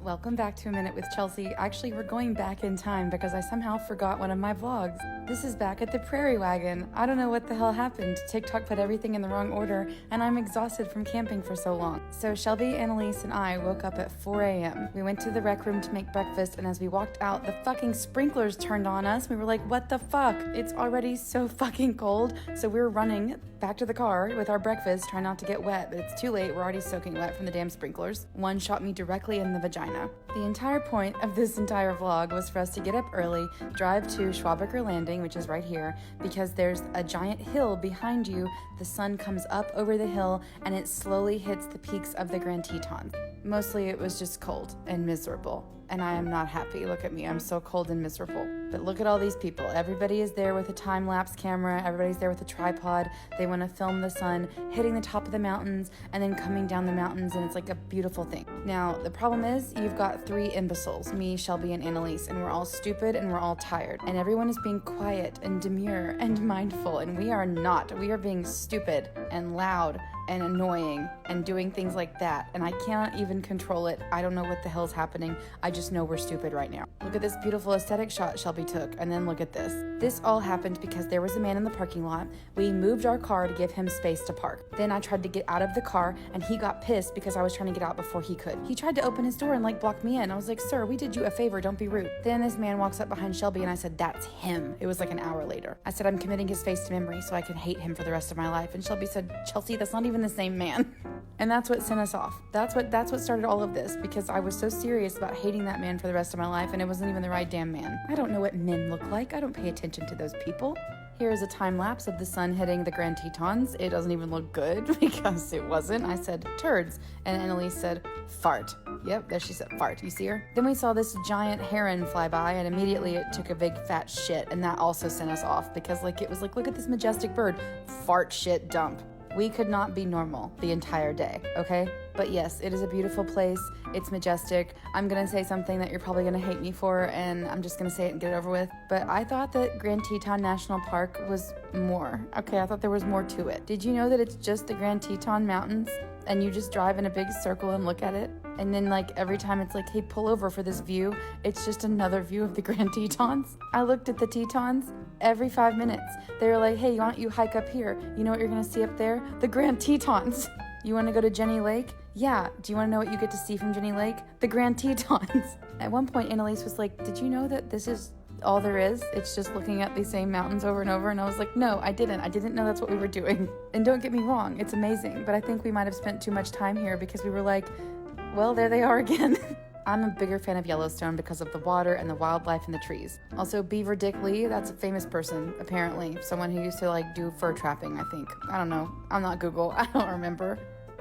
Welcome back to A Minute with Chelsea. Actually, we're going back in time because I somehow forgot one of my vlogs. This is back at the Prairie Wagon. I don't know what the hell happened. TikTok put everything in the wrong order, and I'm exhausted from camping for so long. So Shelby, Annalise, and I woke up at 4 a.m. We went to the rec room to make breakfast, and as we walked out, the fucking sprinklers turned on us. We were like, what the fuck? It's already so fucking cold. So we were running back to the car with our breakfast, trying not to get wet, but it's too late. We're already soaking wet from the damn sprinklers. One shot me directly in the vagina. The entire point of this entire vlog was for us to get up early, drive to Schwabecker Landing, which is right here, because there's a giant hill behind you. The sun comes up over the hill and it slowly hits the peaks of the Grand Tetons. Mostly it was just cold and miserable, and I am not happy. Look at me, I'm so cold and miserable. But look at all these people. Everybody is there with a time-lapse camera. Everybody's there with a tripod. They want to film the sun hitting the top of the mountains and then coming down the mountains, and it's like a beautiful thing. Now, the problem is you've got three imbeciles, me, Shelby, and Annalise, and we're all stupid and we're all tired. And everyone is being quiet and demure and mindful, and we are not. We are being stupid and loud and annoying and doing things like that, and I cannot even control it. I don't know what the hell's happening. I just know we're stupid right now. Look at this beautiful aesthetic shot Shelby took, and then look at this. This all happened because there was a man in the parking lot. We moved our car to give him space to park. Then I tried to get out of the car, and he got pissed because I was trying to get out before he could. He tried to open his door and block me in. I was like, sir, we did you a favor, don't be rude. Then this man walks up behind Shelby, and I said, that's him. It was like an hour later. I said, I'm committing his face to memory so I can hate him for the rest of my life. And Shelby said, Chelsea, that's not even the same man. And that's what sent us off. That's what started all of this, because I was so serious about hating that man for the rest of my life, and it wasn't even the right damn man. I don't know what men look like. I don't pay attention to those people. Here is a time lapse of the sun hitting the Grand Tetons. It doesn't even look good because it wasn't. I said turds, and Annalise said fart. Yep, there she said fart. You see her? Then we saw this giant heron fly by, and immediately it took a big fat shit, and that also sent us off because it was like, look at this majestic bird. Fart shit dump. We could not be normal the entire day, okay? But yes, it is a beautiful place. It's majestic. I'm gonna say something that you're probably gonna hate me for, and I'm just gonna say it and get it over with. But I thought that Grand Teton National Park was more. Okay, I thought there was more to it. Did you know that it's just the Grand Teton Mountains, and you just drive in a big circle and look at it? And then every time it's like, hey, pull over for this view, it's just another view of the Grand Tetons. I looked at the Tetons every 5 minutes. They were like, hey, why don't you hike up here? You know what you're gonna see up there? The Grand Tetons. You wanna go to Jenny Lake? Yeah. Do you wanna know what you get to see from Jenny Lake? The Grand Tetons. At one point, Annalise was like, did you know that this is all there is? It's just looking at these same mountains over and over. And I was like, no, I didn't know that's what we were doing. And don't get me wrong, it's amazing, but I think we might have spent too much time here because we were like, well, there they are again. I'm a bigger fan of Yellowstone because of the water and the wildlife and the trees. Also, Beaver Dick Lee, that's a famous person, apparently. Someone who used to do fur trapping, I think. I don't know. I'm not Google. I don't remember.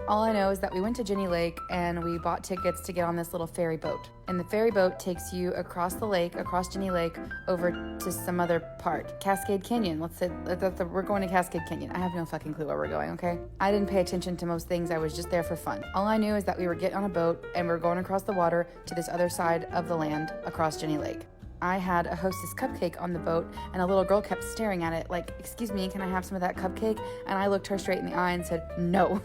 All I know is that we went to Jenny Lake and we bought tickets to get on this little ferry boat. And the ferry boat takes you across the lake, across Jenny Lake, over to some other part. Cascade Canyon. We're going to Cascade Canyon. I have no fucking clue where we're going, okay? I didn't pay attention to most things. I was just there for fun. All I knew is that we were getting on a boat and we're going across the water to this other side of the land, across Jenny Lake. I had a Hostess cupcake on the boat, and a little girl kept staring at it like, excuse me, can I have some of that cupcake? And I looked her straight in the eye and said, no.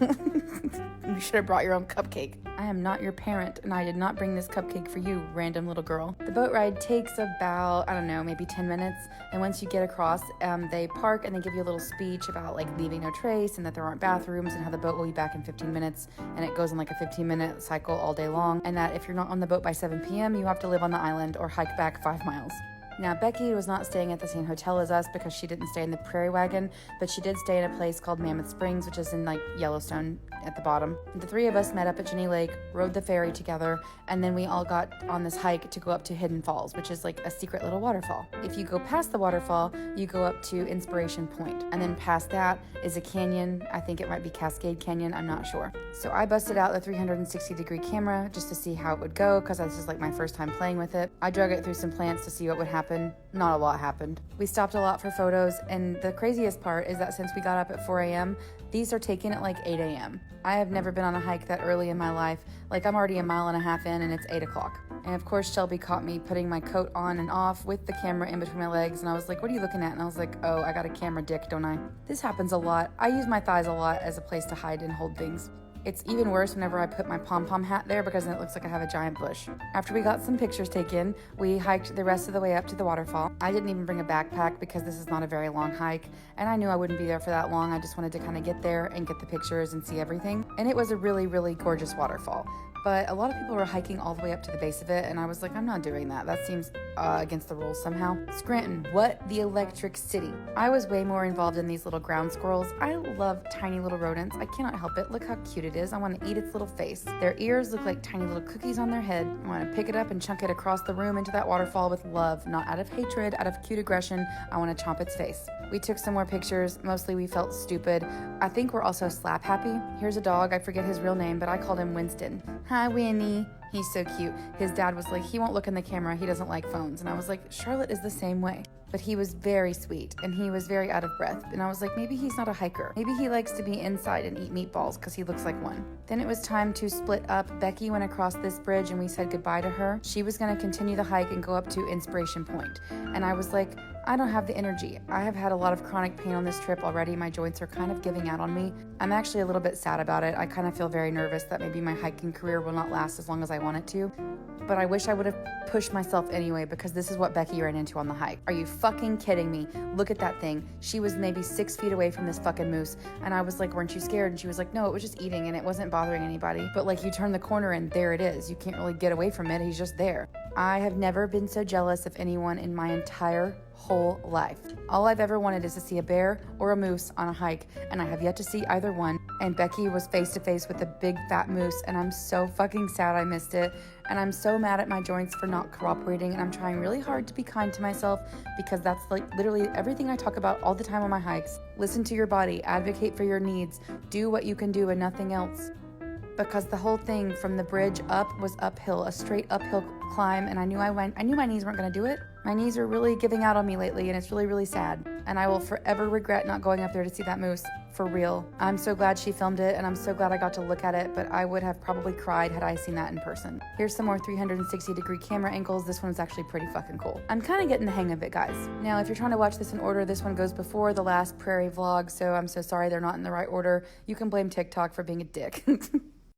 You should have brought your own cupcake. I am not your parent, and I did not bring this cupcake for you, random little girl. The boat ride takes about, I don't know, maybe 10 minutes. And once you get across, they park and they give you a little speech about leaving no trace and that there aren't bathrooms and how the boat will be back in 15 minutes. And it goes on a 15-minute cycle all day long. And that if you're not on the boat by 7 p.m., you have to live on the island or hike back 5 miles. Now, Becky was not staying at the same hotel as us because she didn't stay in the Prairie Wagon, but she did stay in a place called Mammoth Springs, which is in Yellowstone at the bottom. The three of us met up at Jenny Lake, rode the ferry together, and then we all got on this hike to go up to Hidden Falls, which is a secret little waterfall. If you go past the waterfall, you go up to Inspiration Point, and then past that is a canyon. I think it might be Cascade Canyon, I'm not sure. So I busted out the 360-degree camera just to see how it would go, because this is my first time playing with it. I drug it through some plants to see what would happen. Not a lot happened. We stopped a lot for photos, and the craziest part is that since we got up at 4 a.m., these are taken at 8 a.m. I have never been on a hike that early in my life. I'm already a mile and a half in and it's 8 o'clock. And of course, Shelby caught me putting my coat on and off with the camera in between my legs, and I was like, what are you looking at? And I was like, oh, I got a camera dick, don't I? This happens a lot. I use my thighs a lot as a place to hide and hold things. It's even worse whenever I put my pom-pom hat there because then it looks like I have a giant bush. After we got some pictures taken, we hiked the rest of the way up to the waterfall. I didn't even bring a backpack because this is not a very long hike, and I knew I wouldn't be there for that long. I just wanted to kind of get there and get the pictures and see everything. And it was a really, really gorgeous waterfall. But a lot of people were hiking all the way up to the base of it, and I was like, I'm not doing that. That seems against the rules somehow. Scranton, what the electric city. I was way more involved in these little ground squirrels. I love tiny little rodents. I cannot help it. Look how cute it is. I want to eat its little face. Their ears look like tiny little cookies on their head. I want to pick it up and chunk it across the room into that waterfall with love, not out of hatred, out of cute aggression. I want to chomp its face. We took some more pictures. Mostly we felt stupid. I think we're also slap happy. Here's a dog. I forget his real name, but I called him Winston. Hi, Winnie. He's so cute. His dad was like, he won't look in the camera. He doesn't like phones. And I was like, Charlotte is the same way. But he was very sweet and he was very out of breath. And I was like, maybe he's not a hiker. Maybe he likes to be inside and eat meatballs because he looks like one. Then it was time to split up. Becky went across this bridge and we said goodbye to her. She was going to continue the hike and go up to Inspiration Point. And I was like, I don't have the energy. I have had a lot of chronic pain on this trip already. My joints are kind of giving out on me. I'm actually a little bit sad about it. I kind of feel very nervous that maybe my hiking career will not last as long as I want it to. But I wish I would have pushed myself anyway because this is what Becky ran into on the hike. Are you fucking kidding me? Look at that thing. She was maybe 6 feet away from this fucking moose. And I was like, weren't you scared? And she was like, no, it was just eating and it wasn't bothering anybody. But like you turn the corner and there it is. You can't really get away from it. He's just there. I have never been so jealous of anyone in my entire whole life. All I've ever wanted is to see a bear or a moose on a hike, and I have yet to see either one. And Becky was face to face with a big fat moose, and I'm so fucking sad I missed it. And I'm so mad at my joints for not cooperating, and I'm trying really hard to be kind to myself because that's like literally everything I talk about all the time on my hikes. Listen to your body, advocate for your needs, do what you can do and nothing else. Because the whole thing from the bridge up was uphill, a straight uphill climb, and I knew my knees weren't going to do it. My knees are really giving out on me lately, and it's really, really sad. And I will forever regret not going up there to see that moose, for real. I'm so glad she filmed it, and I'm so glad I got to look at it, but I would have probably cried had I seen that in person. Here's some more 360-degree camera angles. This one's actually pretty fucking cool. I'm kind of getting the hang of it, guys. Now, if you're trying to watch this in order, this one goes before the last prairie vlog, so I'm so sorry they're not in the right order. You can blame TikTok for being a dick.